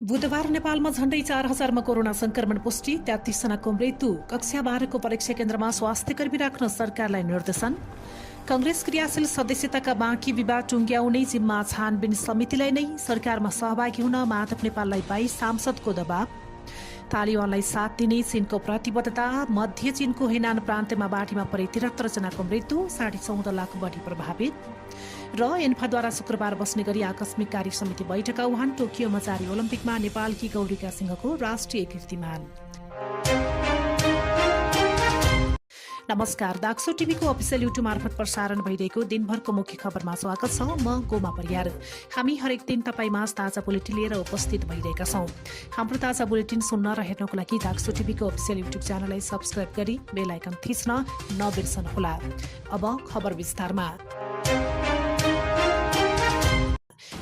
बुधबार नेपालमा झण्डै 4,000मा कोरोना संक्रमण पुष्टि, 33 जनाको मृत्यु। कक्षा 12को परीक्षा केन्द्रमा स्वास्थ्यकर्मी राख्न सरकारलाई निर्देशन। कांग्रेस क्रियाशील सदस्यताका बाँकी विवाद टुङ्ग्याउने जिम्मा छानबिन समितिलाई नै। सरकारमा सहभागी हुन माधव नेपाललाई 22 सांसदको दबाव। तालिबानलाई साथ दिने चीनको प्रतिबद्धता। मध्य चीनको हेनान प्रान्तमा बाढीमा परे 73 जनाको मृत्यु, 14.5 लाख बढी प्रभावित। र एन्फाद्वारा शुक्रबार बस्ने गरी आकस्मिक कार्य समिति बैठक आह्वान। टोकियोमा जारी ओलम्पिकमा नेपालकी गौरिका सिंहको राष्ट्रिय कीर्तिमान। नमस्कार, दाक्सो टिभीको अफिसियल युट्युब मार्फत प्रसारण भइरहेको दिनभरको मुख्य खबरमा स्वागत छ। म गोमा परियार। हामी हरेक दिन तपाईमा ताजा बुलेटिन लिएर उपस्थित भइरहेका छौं। हाम्रो ताजा बुलेटिन सुन्न र हेर्नको लागि दाक्सो टिभीको अफिसियल युट्युब च्यानललाई सब्स्क्राइब गरी बेल आइकन थिच्न नबिर्सनुहोला। अब खबर विस्तारमा।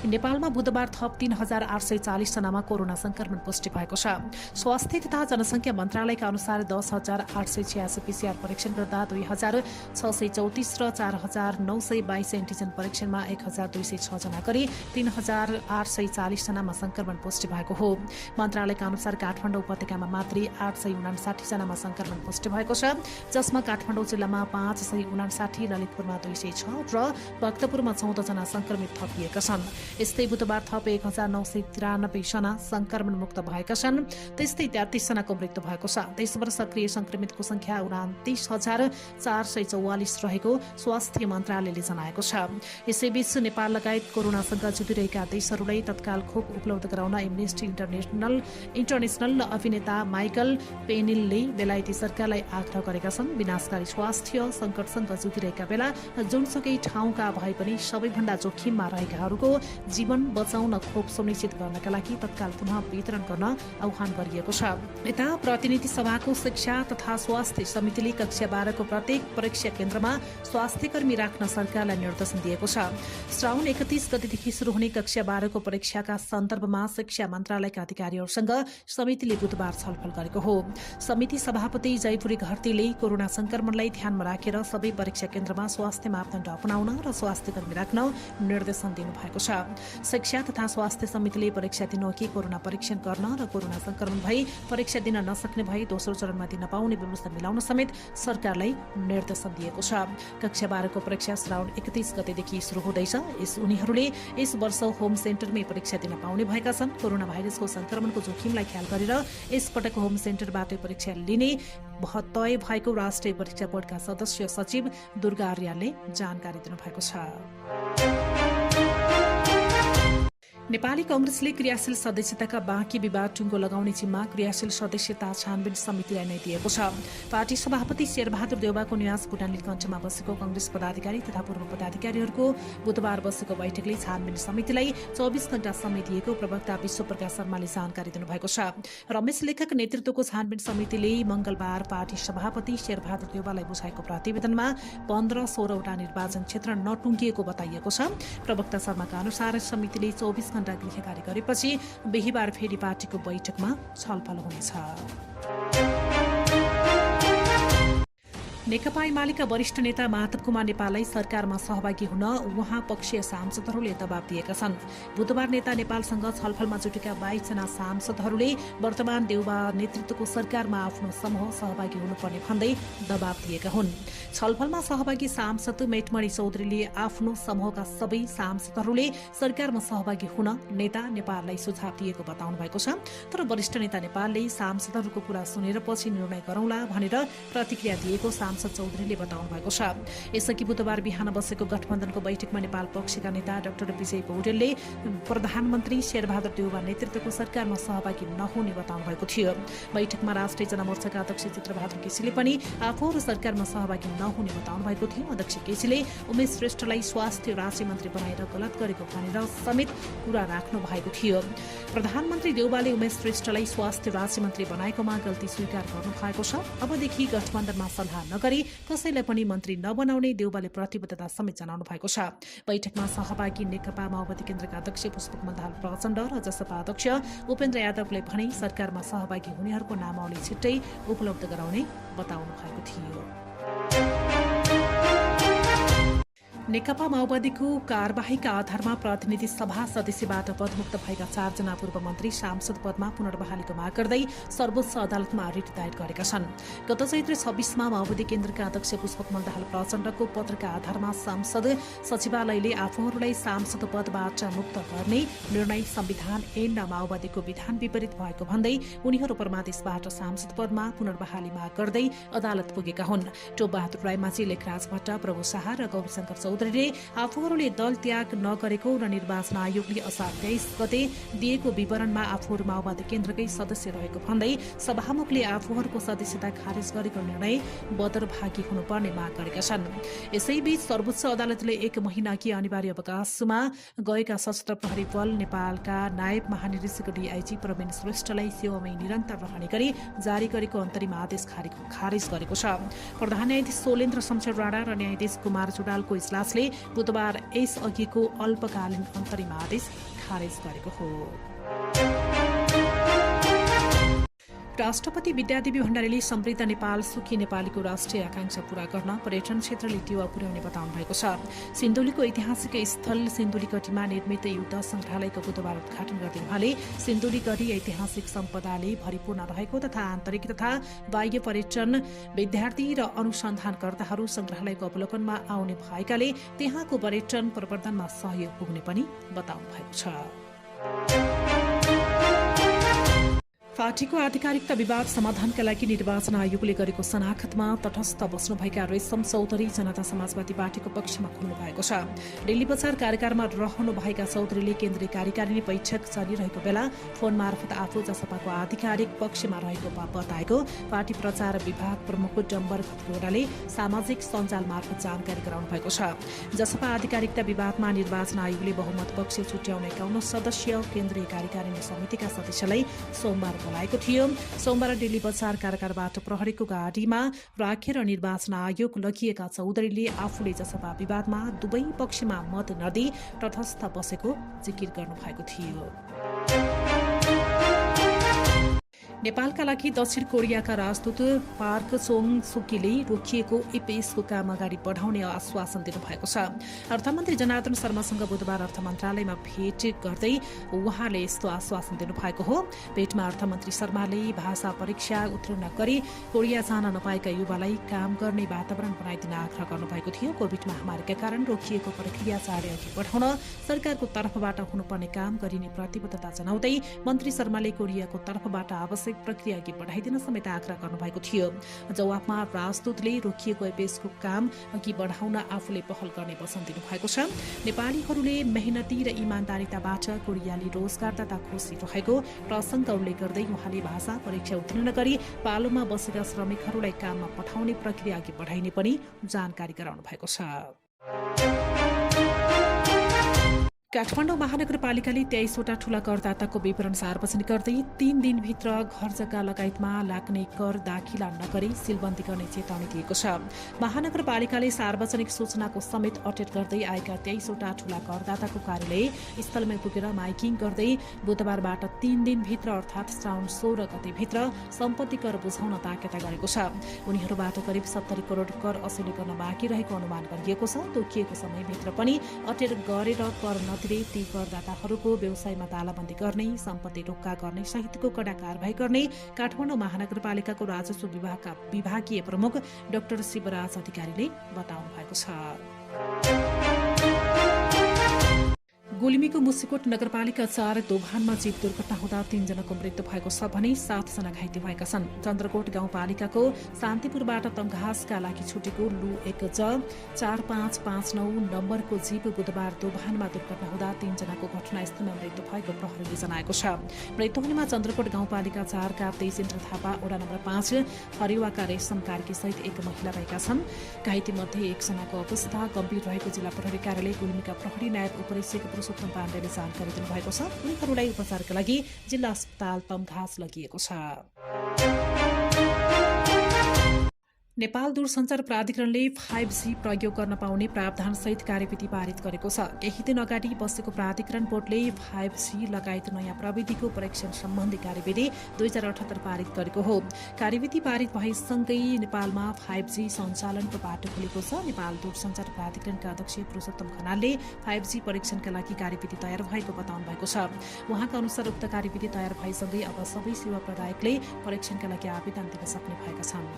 नेपालमा बुधबार थप 3,840 जनामा कोरोना संक्रमण पुष्टि भएको छ। स्वास्थ्य तथा जनसंख्या मन्त्रालयका अनुसार 10,886 पीसीआर परीक्षण गर्दा 2,634 र 4,922 एन्टिजन परीक्षणमा 1,206 जना गरी 3,840 जनामा संक्रमण पुष्टि भएको हो। मन्त्रालयका अनुसार काठमाडौँ उपत्यकामा मात्रै 859 जनामा संक्रमण पुष्टि भएको छ, जसमा काठमाडौँ जिल्लामा 559, ललितपुरमा 206 र भक्तपुरमा 14 जना संक्रमित थपिएका छन्। यस्तै बुधबार थप 1,993 जना संक्रमण मुक्त भएका छन्। त्यस्तै 33 जनाको मृत्यु भएको छ। देशभर सक्रिय संक्रमितको संख्या 29,444 रहेको स्वास्थ्य मन्त्रालयले जनाएको छ। यसैबीच नेपाल लगायत कोरोनासँग जुधिरहेका देशहरूलाई तत्काल खोप उपलब्ध गराउन एमनेस्टी इन्टरनेशनल अभिनेता माइकल पेनिलले बेलायती सरकारलाई आग्रह गरेका छन्। विनाशकारी स्वास्थ्य संकटसँग जुधिरहेका बेला जुनसुकै ठाउँका भए पनि सबैभन्दा जोखिममा रहेकाहरूको जीवन बचाउन खोप सुनिश्चित गर्नका लागि तत्काल पुनः वितरण गर्न आह्वान गरिएको छ। यता प्रतिनिधि सभाको शिक्षा तथा स्वास्थ्य समितिले कक्षा 12को प्रत्येक परीक्षा केन्द्रमा स्वास्थ्यकर्मी राख्न सरकारलाई निर्देशन दिएको छ। श्रावण 31 गतेदेखि शुरू हुने कक्षा 12को परीक्षाका सन्दर्भमा शिक्षा मन्त्रालयका अधिकारीहरूसँग समितिले बुधबार छलफल गरेको हो। समिति सभापति जयपुरी घरतीले कोरोना संक्रमणलाई ध्यानमा राखेर सबै परीक्षा केन्द्रमा स्वास्थ्य मापदण्ड अपनाउन र स्वास्थ्यकर्मी राख्न निर्देशन दिनुभएको छ। शिक्षा तथा स्वास्थ्य समितिले परीक्षा दिनअघि कोरोना परीक्षण गर्न र कोरोना संक्रमण भई परीक्षा दिन नसक्ने भई दोस्रो चरणमा दिन पाउने व्यवस्था मिलाउन समेत सरकारलाई निर्देशन दिएको छ। कक्षा 12को परीक्षा श्रावण 31 गतेदेखि शुरू हुँदैछ। उनीहरूले यस वर्ष होम सेन्टरमै परीक्षा दिन पाउने भएका छन्। कोरोना भाइरसको संक्रमणको जोखिमलाई ख्याल गरेर यसपटक होम सेन्टरबाटै परीक्षा लिने तय भएको राष्ट्रिय परीक्षा बोर्डका सदस्य सचिव दुर्गा आर्यालले जानकारी दिनुभएको छ। नेपाली कांग्रेसले क्रियाशील सदस्यताका बाँकी विवाद टुङ्गो लगाउने जिम्मा क्रियाशील सदस्यता छानबिन समितिलाई नै दिएको छ। पार्टी सभापति शेरबहादुर देउवाको निवास भुटान नीलकण्ठमा बसेको कांग्रेस पदाधिकारी तथा पूर्व पदाधिकारीहरूको बुधबार बसेको बैठकले छानबिन समितिलाई 24 घण्टा समय दिएको प्रवक्ता विश्वप्रकाश शर्माले जानकारी दिनुभएको छ। रमेश लेखक नेतृत्वको छानबिन समितिले मंगलबार पार्टी सभापति शेरबहादुर देउवालाई बुझाएको प्रतिवेदनमा 15-16 वटा निर्वाचन क्षेत्र नटुङ्गिएको बताइएको छ। प्रवक्ता शर्माका अनुसार समितिले 24 घण्टा गृह कार्य गरेपछि बिहीबार फेरि पार्टीको बैठकमा छलफल हुनेछ। नेकपा एमालेका वरिष्ठ नेता माधव कुमार नेपाललाई सरकारमा सहभागी हुन उहाँ पक्षीय सांसदहरूले दबाब दिएका छन्। बुधबार नेता नेपालसँग छलफलमा जुटेका 22 जना सांसदहरूले वर्तमान देउवा नेतृत्वको सरकारमा आफ्नो समूह सहभागी हुनुपर्ने भन्दै दबाब दिएका हुन्। छलफलमा सहभागी सांसद मेटमणि चौधरीले आफ्नो समूहका सबै सांसदहरूले सरकारमा सहभागी हुन नेता नेपाललाई सुझाव दिएको बताउनु भएको छ। तर वरिष्ठ नेता नेपालले सांसदहरूको कुरा सुनेर पछि निर्णय गरौँला भनेर प्रतिक्रिया दिएको सांसद चौधरीले बताउनु भएको छ। यसअघि बुधबार बिहान बसेको गठबन्धनको बैठकमा नेपाल पक्षका नेता डाक्टर विजय पौडेलले प्रधानमन्त्री शेरबहादुर देउवा नेतृत्वको सरकारमा सहभागी नहुने बताउनु भएको थियो। बैठकमा राष्ट्रिय जनमोर्चाका अध्यक्ष चित्रबहादुर केसीले पनि आफूहरू सरकारमा सहभागी नहुने बताउनु भएको थियो। अध्यक्ष केसीले उमेश श्रेष्ठलाई स्वास्थ्य राज्य मन्त्री बनाएर गलत गरेको भनेर समेत कुरा राख्नु भएको थियो। प्रधानमन्त्री देउवाले उमेश श्रेष्ठलाई स्वास्थ्य राज्य मन्त्री बनाएकोमा गल्ती स्वीकार गर्नु भएको छ। अबदेखि गठबन्धनमा सल्लाह नगरी कसैलाई पनि मन्त्री नबनाउने देउवाले प्रतिबद्धता समेत जनाउनु भएको छ। बैठकमा सहभागी नेकपा माओवादी केन्द्रका अध्यक्ष पुष्पकमल दाहाल प्रचण्ड र जसपा अध्यक्ष उपेन्द्र यादवले भने सरकारमा सहभागी हुनेहरूको नामावली छिट्टै उपलब्ध गराउने बताउनु भएको थियो। नेकपा माओवादीको कारबाहीका आधारमा प्रतिनिधि सभा सदस्यबाट पदमुक्त भएका 4 जना पूर्व मन्त्री सांसद पदमा पुनर्बहालीको माग गर्दै सर्वोच्च अदालतमा रिट दायर गरेका छन्। गत चैत्र 26मा माओवादी केन्द्रका अध्यक्ष पुष्पकमल दाहाल प्रचण्डको पत्रका आधारमा सांसद सचिवालयले आफूहरूलाई सांसद पदबाट मुक्त गर्ने निर्णय संविधान एन माओवादीको विधान विपरीत भएको भन्दै उनीहरू परमादेशबाट सांसद पदमा पुनर्बहाली माग गर्दै अदालत पुगेका हुन्। टोपबहादुर रायमाझी, लेखराज भट्ट, प्रभु शाह र गौरीशंकर चौधरीले आफूहरूले दल त्याग नगरेको र निर्वाचन आयोगले असार 23 गते दिएको विवरणमा आफूहरू माओवादी केन्द्रकै सदस्य रहेको भन्दै सभामुखले आफूहरूको सदस्यता खारेज गरेको निर्णय बदरभागी हुनुपर्ने माग गरेका छन्। यसैबीच सर्वोच्च अदालतले 1 महिनाकी अनिवार्य अवकाशमा गएका सशस्त्र प्रहरी बल नेपालका नायब महानिरीक्षक डीआईजी प्रवीण श्रेष्ठलाई सेवामै निरन्तर रहने गरी जारी गरेको अन्तरिम आदेश खारेज गरेको छ। प्रधान न्यायाधीश सोलेन्द्र शमशेर राणा र न्यायाधीश कुमार जुडालको इजलासले बुधबार यस अघिको अल्पकालीन अन्तरिम आदेश खारेज गरेको हो। राष्ट्रपति विद्यादेवी भण्डारीले समृद्ध नेपाल सुखी नेपालीको राष्ट्रिय आकांक्षा पूरा गर्न पर्यटन क्षेत्रले टेवा पुर्याउने बताउनु भएको छ। सिन्धुलीको ऐतिहासिक स्थल सिन्धुलीगढीमा निर्मित युद्ध संग्रहालयको बुधबार उद्घाटन गर्दै उहाँले सिन्धुलीगढी ऐतिहासिक सम्पदाले भरिपूर्ण रहेको तथा आन्तरिक तथा बाह्य पर्यटन विद्यार्थी र अनुसन्धानकर्ताहरू संग्रहालयको अवलोकनमा आउने भएकाले त्यहाँको पर्यटन प्रवर्धनमा सहयोग पुग्ने पनि बताउनु भएको छ। पार्टीको आधिकारिकता विवाद समाधानका लागि निर्वाचन आयोगले गरेको शनाखतमा तटस्थ बस्नुभएका रेशम चौधरी जनता समाजवादी पार्टीको पक्षमा खुल्नु भएको छ। दिल्ली बजार कार्यकालमा रहनुभएका चौधरीले केन्द्रीय कार्यकारिणी बैठक चलिरहेको बेला फोन मार्फत आफू जसपाको आधिकारिक पक्षमा रहेको बताएको पार्टी प्रचार विभाग प्रमुख डम्बर खतरोडाले सामाजिक सञ्जाल मार्फत जानकारी गराउनु भएको छ। जसपा आधिकारिकता विवादमा निर्वाचन आयोगले बहुमत पक्ष छुट्याउने 51 सदस्यीय केन्द्रीय कार्यकारिणी समितिका सदस्यलाई सोमबार बोलाएको थियो। सोमबार दिल्ली बजार कारागारबाट प्रहरीको गाडीमा राखेर निर्वाचन आयोग लगिएका चौधरीले आफूले जसपा विवादमा दुवै पक्षमा मत नदिई तटस्थ बसेको जिकिर गर्नुभएको थियो। नेपालका लागि दक्षिण कोरियाका राजदूत पार्क चोङ सुकीले रोकिएको एपेसको काम अगाडि बढाउने आश्वासन दिनुभएको छ। अर्थमन्त्री जनार्दन शर्मासँग बुधबार अर्थ मन्त्रालयमा भेट गर्दै उहाँले यस्तो आश्वासन दिनुभएको हो। भेटमा अर्थमन्त्री शर्माले भाषा परीक्षा उत्तीर्ण गरी कोरिया जान नपाएका युवालाई काम गर्ने वातावरण बनाइदिन आग्रह गर्नुभएको थियो। कोभिड महामारीका कारण रोकिएको प्रक्रिया चाँडै अघि बढाउन सरकारको तर्फबाट हुनुपर्ने काम गरिने प्रतिबद्धता जनाउँदै मन्त्री शर्माले कोरियाको तर्फबाट आवश्यक प्रक्रिया अघि बढाइदिन समेत आग्रह गर्नुभएको थियो। जवाफमा राजदूतले रोकिएको एपेसको काम अघि बढाउन आफूले पहल गर्ने वचन दिनुभएको छ। नेपालीहरूले मेहनती र इमान्दारिताबाट कोरियाली रोजगार तथा खुशी रहेको प्रसङ्ग उल्लेख गर्दै उहाँले भाषा परीक्षा उत्तीर्ण गरी पालोमा बसेका श्रमिकहरूलाई काममा पठाउने प्रक्रिया अघि बढाइने पनि जानकारी गराउनु भएको छ। काठमाडौँ महानगरपालिकाले 23वटा ठूला करदाताको विवरण सार्वजनिक गर्दै 3 दिनभित्र घर जग्गा लगायतमा लाग्ने कर दाखिला नगरी सिलबन्दी गर्ने चेतावनी दिएको छ। महानगरपालिकाले सार्वजनिक सूचनाको समेत अटेट गर्दै आएका 23वटा ठूला करदाताको कार्यालय स्थलमै पुगेर माइकिङ गर्दै बुधबारबाट 3 दिनभित्र अर्थात् श्रावण 16 गतेभित्र सम्पत्ति कर बुझाउन ताकेता गरेको छ। उनीहरूबाट करिब 70 करोड कर असुली गर्न बाँकी रहेको अनुमान गरिएको छ। तोकिएको समयभित्र पनि अटेट गरेर कर ती करदाताहरूको व्यवसायमा तालाबन्दी गर्ने, सम्पत्ति रोक्का गर्ने सहितको कड़ा कारबाही गर्ने काठमाडौँ महानगरपालिकाको राजस्व विभागका विभागीय प्रमुख डाक्टर शिवराज अधिकारीले बताउनु भएको छ। गुल्मीको मुसिकोट नगरपालिका 4 दोभानमा जीव दुर्घटना हुँदा 3 जनाको मृत्यु भएको छ भने 7 जना घाइते भएका छन्। चन्द्रकोट गाउँपालिकाको शान्तिपुरबाट तमघासका लागि छुटेको लु 1J4559 नम्बरको जीव बुधबार दोभानमा दुर्घटना हुँदा 3 जनाको घटनास्थलमा मृत्यु भएको प्रहरीले जनाएको छ। मृत्यु हुनेमा चन्द्रकोट गाउँपालिका 4 का तेजेन्द्र थापा, वडा नम्बर 5 हरिवाका रेशम कार्की सहित 1 महिला रहेका छन्। घाइते मध्ये 1 जनाको अवस्था गम्भीर रहेको जिल्ला प्रहरी कार्यालय गुल्मीका प्रहरी नायब उपरीक्षक पुरुषोत्तम पाण्डेले जानकारी दिनुभएको छ। उनीहरूलाई उपचारका लागि जिल्ला अस्पताल तमघास लगिएको छ। नेपाल दूरसञ्चार प्राधिकरणले 5G प्रयोग गर्न पाउने प्रावधानसहित कार्यविधि पारित गरेको छ। केही दिन अगाडि बसेको प्राधिकरण बोर्डले 5G लगायत नयाँ प्रविधिको परीक्षण सम्बन्धी कार्यविधि 2078 पारित गरेको हो। कार्यविधि पारित भएसँगै नेपालमा 5G सञ्चालनको बाटो खुलेको छ। नेपाल दूरसञ्चार प्राधिकरणका अध्यक्ष पुरुषोत्तम खनालले 5G परीक्षणका लागि कार्यविधि तयार भएको बताउनु भएको छ। उहाँका अनुसार उक्त कार्यविधि तयार भएसँगै अब सबै सेवा प्रदायकले परीक्षणका लागि आवेदन दिन सक्ने भएका छन्।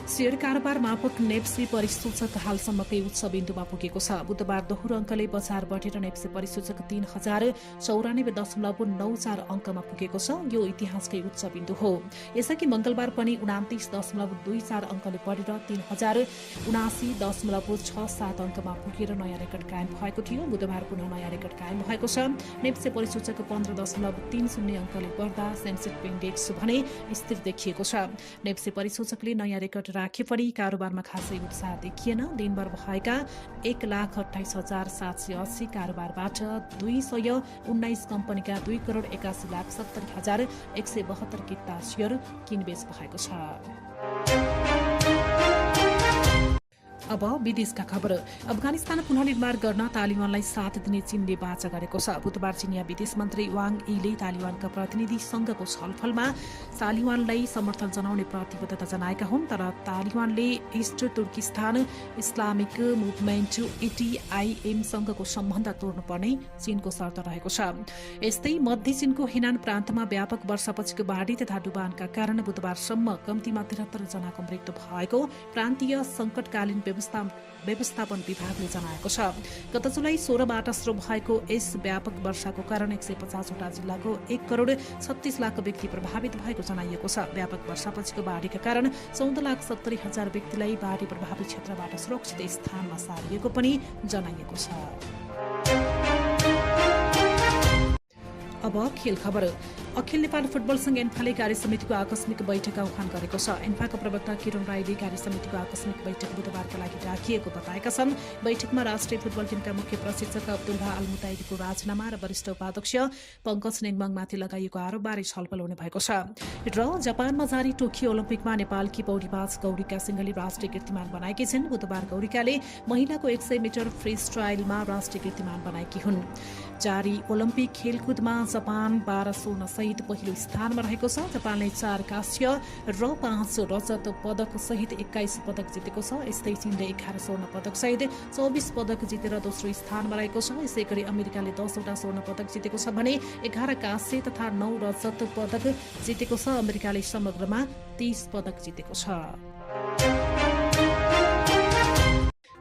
शेयर कारोबार मापक नेप्से परिसूचक हालसम्मकै उच्च बिन्दुमा पुगेको छ। बुधबार दोहोरो अङ्कले बजार बढेर नेप्से परिसूचक 3094.94 अङ्कमा पुगेको छ। यो इतिहासकै उच्च बिन्दु हो। यसअघि मंगलबार पनि 29.24 अङ्कले बढेर 3079.67 अङ्कमा पुगेर नयाँ रेकर्ड कायम भएको थियो। बुधबार पुनः नयाँ रेकर्ड कायम भएको छ। नेप्से परिसूचक 15.30 अङ्कले बढ्दा सेन्सेक्स इन्डेक्स भने स्थिर देखिएको छ। नेप्से परिसूचकले नयाँ रेकर्ड राखे पनि कारोबारमा खासै उत्साह देखिएन। दिनभर भएका 1,28,780 कारोबारबाट 219 कम्पनीका 2,81,70,172 किता सेयर किनबेच भएको छ। अब विदेशका खबर। अफगानिस्तान पुनर्निर्माण गर्न तालिबानलाई 7 दिने चीनले बाचा गरेको छ। बुधबार चिनिया विदेश मन्त्री वाङ यीले तालिबानका प्रतिनिधिसँगको छलफलमा तालिबानलाई समर्थन जनाउने प्रतिबद्धता जनाएका हुन्। तर तालिबानले इस्ट तुर्किस्तान इस्लामिक मुभमेन्ट एटिआइएमसँगको सम्बन्ध तोड्नुपर्ने चीनको शर्त रहेको छ। यस्तै मध्य चीनको हेनान प्रान्तमा व्यापक वर्षापछिको बाढी तथा डुबानका कारण बुधबारसम्म कम्तीमा 73 जनाको मृत्यु भएको प्रान्तीय संकटकालीन व्यवस्थापन विभागले जनाएको छ। गत जुलाई 16बाट सुरु भएको यस व्यापक वर्षाको कारण 150वटा जिल्लाको 1,36,00,000 व्यक्ति प्रभावित भएको जनाइएको छ। व्यापक वर्षापछिको बाढीका कारण 14,70,000 व्यक्तिलाई बाढी प्रभावित क्षेत्रबाट सुरक्षित स्थानमा सारिएको पनि जनाइएको छ। अब खेल खबर। अखिल नेपाल फुटबल संघ एन्फाले कार्य समितिको आकस्मिक बैठक आह्वान गरेको छ। एन्फाको प्रवक्ता किरण राईले कार्य समितिको आकस्मिक बैठक बुधबारका लागि राखिएको बताएका छन्। बैठकमा राष्ट्रिय फुटबल टिमका मुख्य प्रशिक्षक अब्दुल्ला अल-मुताइदीको राजीनामा र वरिष्ठ उपाध्यक्ष पंकज नेङमाङमाथि लगाइएको आरोपबारे छलफल हुने भएको छ। र जापानमा जारी टोकियो ओलम्पिकमा नेपालकी पौडीबाज गौरिका सिंहले राष्ट्रिय कीर्तिमान बनाएकी छिन्। बुधबार गौरिकाले महिलाको 100 मिटर फ्री स्टाइलमा राष्ट्रिय कीर्तिमान बनाएकी हुन्। जारी ओलम्पिक खेलकुदमा जापान 12 स्वर्ण सहित पहिलो स्थानमा रहेको छ। जापानले 4 कांस्य र 5 रजत पदक सहित 21 पदक जितेको छ। यस्तै चीनले 11 स्वर्ण पदक सहित 24 पदक जितेर दोस्रो स्थानमा रहेको छ। यसैगरी अमेरिकाले 10 वटा स्वर्ण पदक जितेको छ भने 11 कांस्य तथा 9 रजत पदक जितेको छ। अमेरिकाले समग्रमा 30 पदक जितेको छ।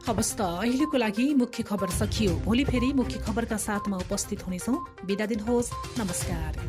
हवस् त अहिलेको लागि मुख्य खबर सकियो। भोलि फेरि मुख्य खबरका साथमा उपस्थित हुनेछौँ। बिदा दिनुहोस्। नमस्कार।